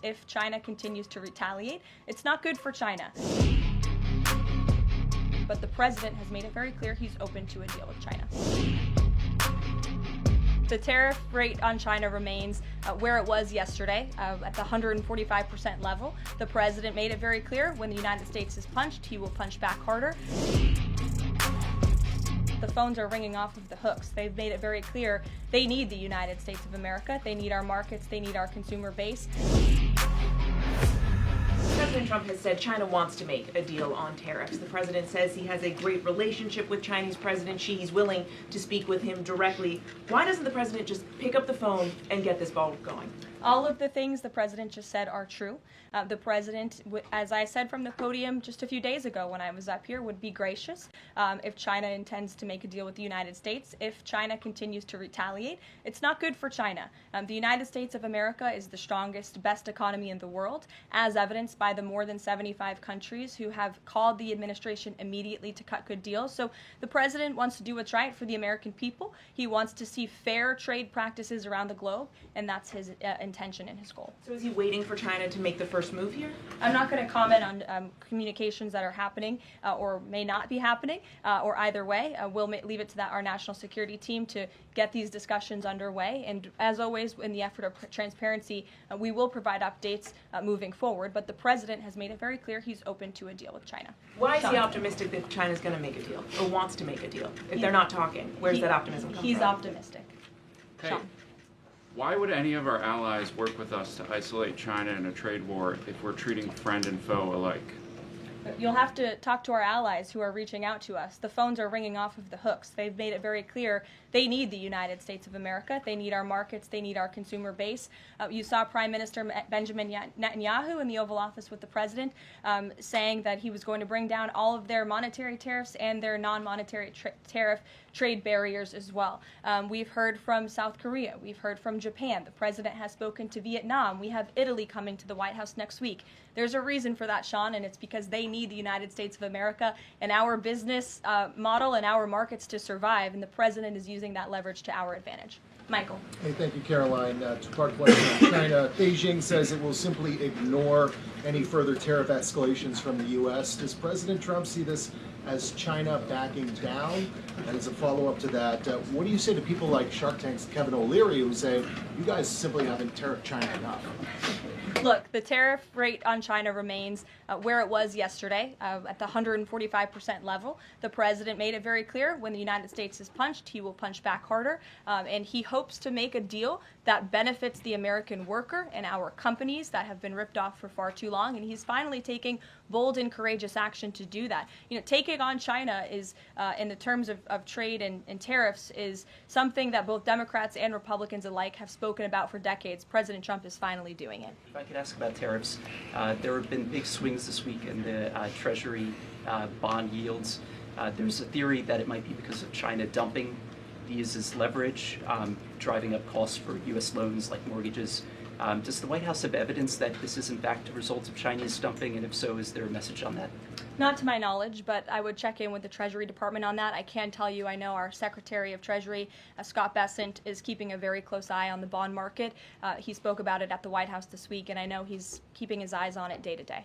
If China continues to retaliate, it's not good for China. But the president has made it very clear he's open to a deal with China. The tariff rate on China remains where it was yesterday, at the 145% level. The president made it very clear when the United States is punched, he will punch back harder. The phones are ringing off of the hooks. They've made it very clear they need the United States of America. They need our markets. They need our consumer base. President Trump has said China wants to make a deal on tariffs. The president says he has a great relationship with Chinese President Xi. He's willing to speak with him directly. Why doesn't the president just pick up the phone and get this ball going? All of the things the president just said are true. The president, as I said from the podium just a few days ago when I was up here, would be gracious if China intends to make a deal with the United States. If China continues to retaliate, it's not good for China. The United States of America is the strongest, best economy in the world, as evidenced by the more than 75 countries who have called the administration immediately to cut good deals. So the president wants to do what's right for the American people. He wants to see fair trade practices around the globe, and that's his intention and his goal. So is he waiting for China to make the first move here? I'm not going to comment on communications that are happening or may not be happening, or either way. We'll leave it to our national security team to get these discussions underway. And as always, in the effort of transparency, we will provide updates moving forward. But the president has made it very clear he's open to a deal with China. Why is he optimistic that China's going to make a deal or wants to make a deal? If they're not talking, where's that optimism come from? He's optimistic. Hey, why would any of our allies work with us to isolate China in a trade war if we're treating friend and foe alike? You'll have to talk to our allies who are reaching out to us. The phones are ringing off of the hooks. They've made it very clear they need the United States of America. They need our markets. They need our consumer base. You saw Prime Minister Benjamin Netanyahu in the Oval Office with the president saying that he was going to bring down all of their monetary tariffs and their non-monetary tariff trade barriers as well. We've heard from South Korea. We've heard from Japan. The president has spoken to Vietnam. We have Italy coming to the White House next week. There's a reason for that, Sean, and it's because they need the United States of America and our business model and our markets to survive, and the president is using that leverage to our advantage. Michael. Hey, thank you, Caroline. Two-part question on China. Beijing says it will simply ignore any further tariff escalations from the U.S. Does President Trump see this as China backing down? And as a follow-up to that, what do you say to people like Shark Tank's Kevin O'Leary who say, you guys simply haven't tariffed China enough? Look, the tariff rate on China remains where it was yesterday, at the 145% level. The president made it very clear when the United States is punched, he will punch back harder, and he hopes to make a deal that benefits the American worker and our companies that have been ripped off for far too long, and he's finally taking bold and courageous action to do that. You know, taking on China is, in the terms of trade and tariffs, is something that both Democrats and Republicans alike have spoken about for decades. President Trump is finally doing it. If I could ask about tariffs, there have been big swings this week in the Treasury bond yields. There's a theory that it might be because of China dumping these as leverage, driving up costs for U.S. loans like mortgages. Does the White House have evidence that this is in fact a result of Chinese dumping, and if so, is there a message on that? Not to my knowledge, but I would check in with the Treasury Department on that. I can tell you I know our Secretary of Treasury, Scott Bessent, is keeping a very close eye on the bond market. He spoke about it at the White House this week, and I know he's keeping his eyes on it day to day.